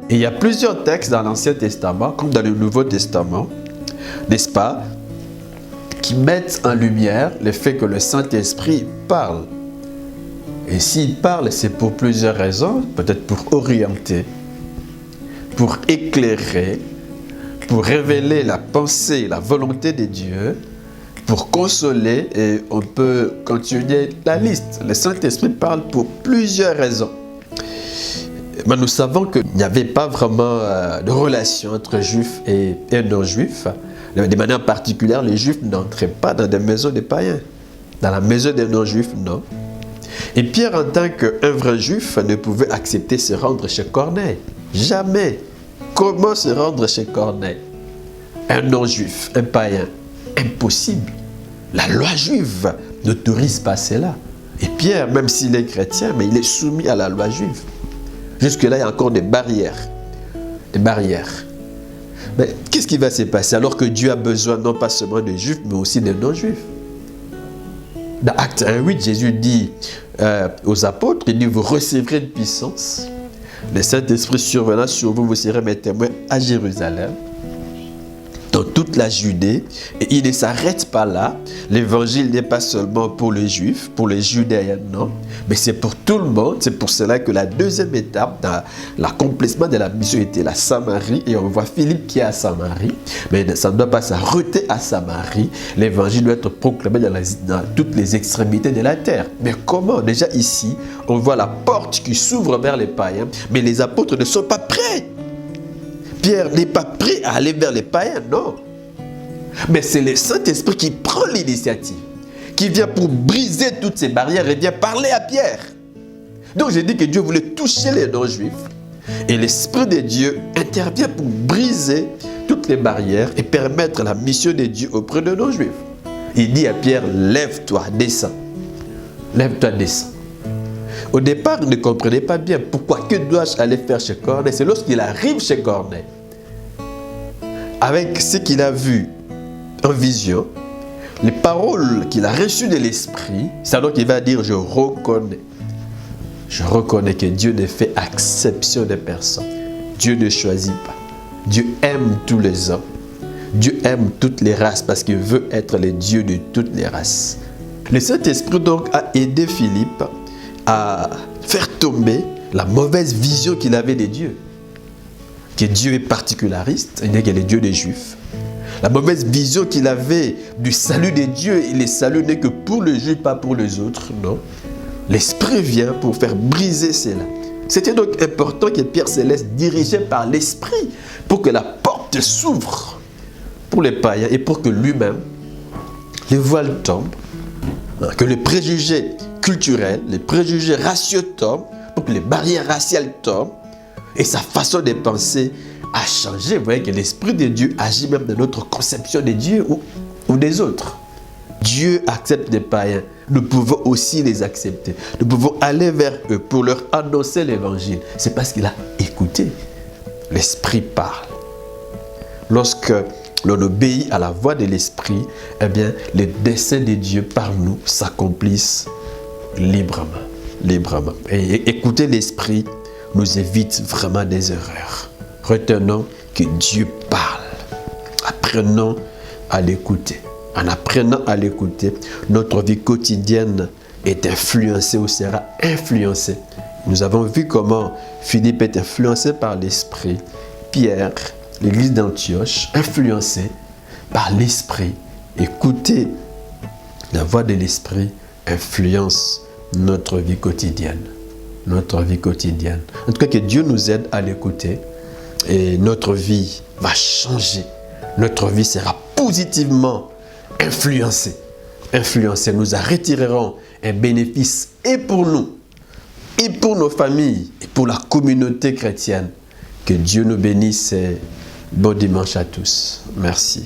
Et il y a plusieurs textes dans l'Ancien Testament, comme dans le Nouveau Testament, n'est-ce pas, qui mettent en lumière le fait que le Saint-Esprit parle. Et s'il parle, c'est pour plusieurs raisons, peut-être pour orienter, pour éclairer, pour révéler la pensée, la volonté de Dieu, pour consoler, et on peut continuer la liste. Le Saint-Esprit parle pour plusieurs raisons. Mais nous savons qu'il n'y avait pas vraiment de relation entre juifs et non-juifs. De manière particulière, les juifs n'entraient pas dans des maisons des païens. Dans la maison des non-juifs, non. Et Pierre, en tant qu'un vrai juif, ne pouvait accepter se rendre chez Corneille. Jamais. Comment se rendre chez Corneille? Un non-juif, un païen. Impossible. La loi juive n'autorise pas cela. Et Pierre, même s'il est chrétien, mais il est soumis à la loi juive. Jusque-là, il y a encore des barrières. Des barrières. Mais qu'est-ce qui va se passer alors que Dieu a besoin non pas seulement de juifs, mais aussi de non-juifs? Dans Acte 1:8, Jésus dit aux apôtres, il dit, vous recevrez une puissance. Le Saint-Esprit survenant sur vous, vous serez mes témoins à Jérusalem, dans toute la Judée, et il ne s'arrête pas là. L'évangile n'est pas seulement pour les Juifs, pour les Judéens, non, mais c'est pour tout le monde. C'est pour cela que la deuxième étape dans l'accomplissement de la mission était la Samarie, et on voit Philippe qui est à Samarie, mais ça ne doit pas s'arrêter à Samarie. L'évangile doit être proclamé dans toutes les extrémités de la terre. Mais comment? Déjà ici, on voit la porte qui s'ouvre vers les païens, mais les apôtres ne sont pas prêts. Pierre n'est pas prêt à aller vers les païens, non. Mais c'est le Saint-Esprit qui prend l'initiative, qui vient pour briser toutes ces barrières et vient parler à Pierre. Donc j'ai dit que Dieu voulait toucher les non-juifs. Et l'Esprit de Dieu intervient pour briser toutes les barrières et permettre la mission de Dieu auprès de non-juifs. Il dit à Pierre, lève-toi, descends. Lève-toi, descends. Au départ, il ne comprenait pas bien pourquoi, que dois-je aller faire chez Corneille. C'est lorsqu'il arrive chez Corneille, avec ce qu'il a vu en vision, les paroles qu'il a reçues de l'Esprit, c'est alors qu'il va dire, je reconnais que Dieu ne fait exception de personne. Dieu ne choisit pas. Dieu aime tous les hommes. Dieu aime toutes les races parce qu'il veut être le Dieu de toutes les races. Le Saint-Esprit donc a aidé Philippe à faire tomber la mauvaise vision qu'il avait de Dieu. Que Dieu est particulariste, il n'est que le Dieu des Juifs. La mauvaise vision qu'il avait du salut de Dieu, et le salut n'est que pour les Juifs, pas pour les autres, non. L'Esprit vient pour faire briser cela. C'était donc important que Pierre se laisse diriger par l'Esprit pour que la porte s'ouvre pour les païens et pour que lui-même, les voiles tombent, que les préjugés culturels, les préjugés raciaux tombent, pour que les barrières raciales tombent et sa façon de penser a changé. Vous voyez que l'Esprit de Dieu agit même dans notre conception de Dieu ou des autres. Dieu accepte des païens. Nous pouvons aussi les accepter. Nous pouvons aller vers eux pour leur annoncer l'évangile. C'est parce qu'il a écouté. L'Esprit parle. Lorsque l'on obéit à la voix de l'Esprit, eh bien, les desseins de Dieu par nous s'accomplissent librement. Librement. Et écouter l'Esprit nous évite vraiment des erreurs. Retenons que Dieu parle. Apprenons à l'écouter. En apprenant à l'écouter, notre vie quotidienne est influencée ou sera influencée. Nous avons vu comment Philippe est influencé par l'Esprit. Pierre, l'église d'Antioche, influencée par l'Esprit. Écouter la voix de l'Esprit influence notre vie quotidienne. Notre vie quotidienne. En tout cas, que Dieu nous aide à l'écouter et notre vie va changer. Notre vie sera positivement influencée. Nous en retirerons un bénéfice et pour nous, et pour nos familles, et pour la communauté chrétienne. Que Dieu nous bénisse et bon dimanche à tous. Merci.